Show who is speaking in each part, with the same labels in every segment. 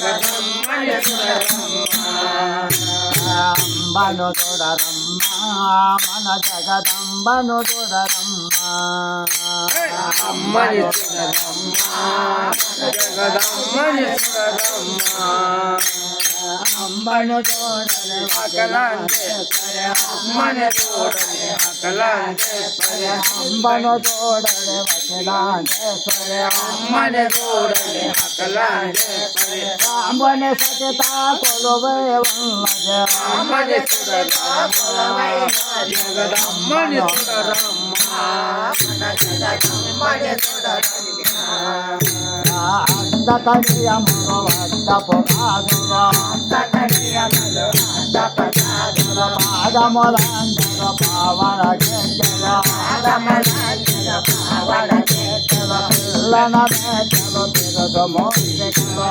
Speaker 1: జగదమ్మని
Speaker 2: అంబను చూడరమ్మా మన జగదంబను చూడరమ్మా
Speaker 1: అమ్మని చూడరమ్మా జగదమ్మని చూడరమ్మా
Speaker 2: అంబను చూడరే
Speaker 1: అకలాంటే అమ్మని చూడరే అకలాంటేశ్వరి
Speaker 2: అంబను చూడరే వచలాంటేశ్వరి
Speaker 1: అమ్మని చూడరే అకలాంటేశ్వరి
Speaker 2: అంబని సచితా కొలువే ఉన్నజ
Speaker 1: అమ్మని చూడరమ్మా జగదమ్మని చూడరమ్మా జగదమ్మని చూడరమ్మా
Speaker 2: అంతకడియములు అద్దపు కాదులు పాదములందరు పావన గెంజలు పిల్లన మేటలు తిరుగు మోసికలు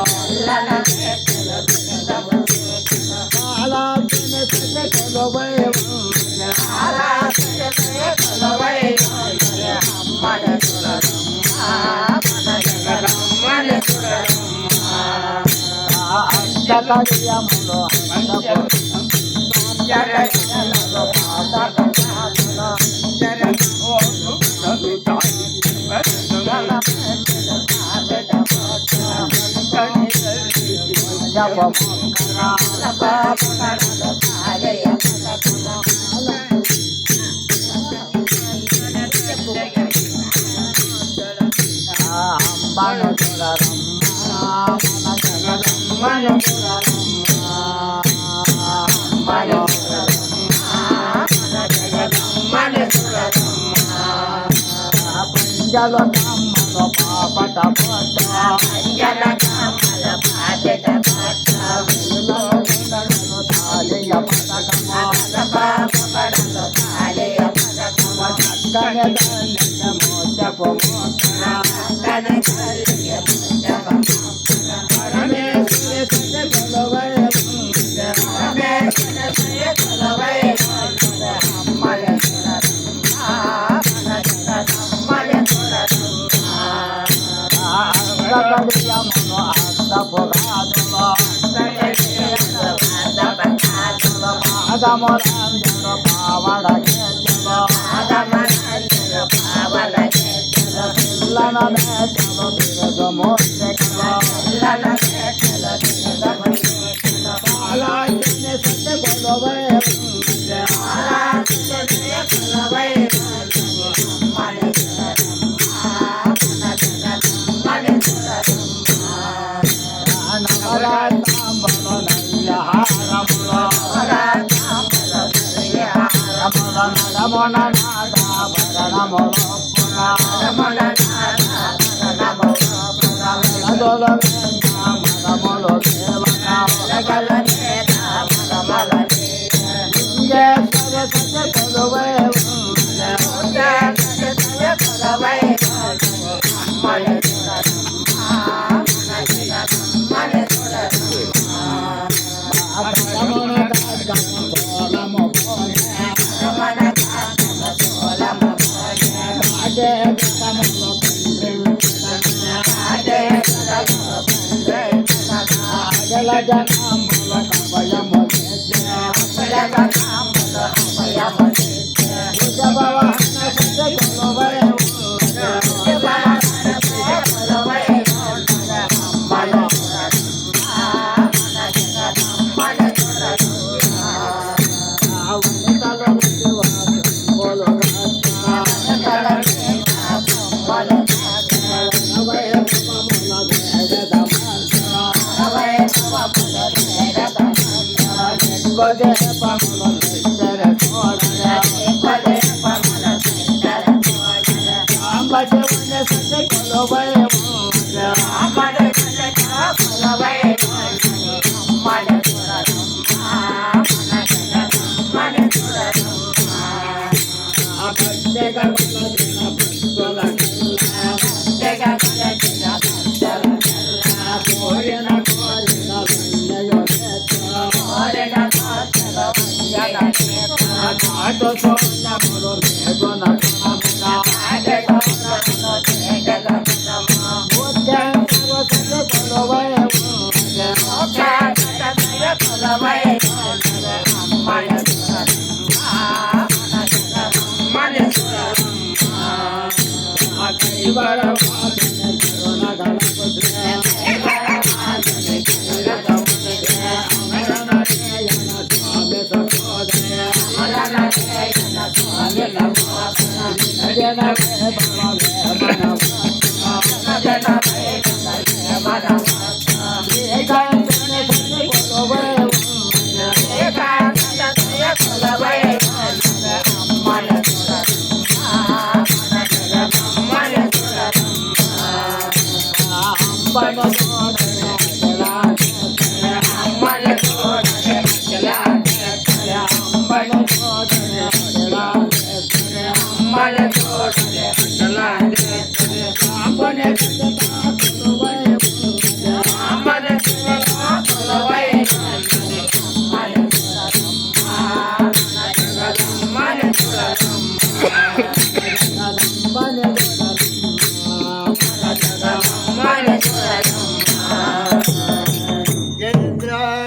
Speaker 2: కాలాగ్ని సజకులు
Speaker 1: జగదమ్మని చూడరమ్మా
Speaker 2: అంతకడియములు అంబను చూడరమ్మా మన జగదమ్మను చూడరమ్మా అంబను పంజల కమ్మల పాపట తాలియ మోచపు అంతకడియమును అద్దపు కాదులు పాదములందరు పావడ గెంజలు పిల్లన మేటలు తిరుగు మోసికలు కాలాగ్ని సజకులు నవరాత్రంబులు నవ్యహారములు నడమున నాగాభరణములు నదుల మరములు లింగేశ్వర సజకులు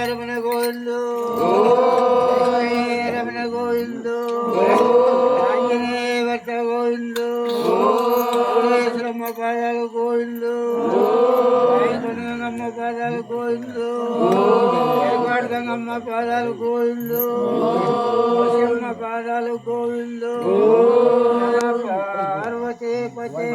Speaker 2: రమణ గోవిందు రమణ గోవిందు ఆంజనేయ భర్త గోవిందు శ్రమ పాదాలు గోవిందు గంగమ్మ పాదాలు గోవిందు గంగమ్మ పాదాలు గోవిందు పాదాలు గోవిందు పార్వతీ పతే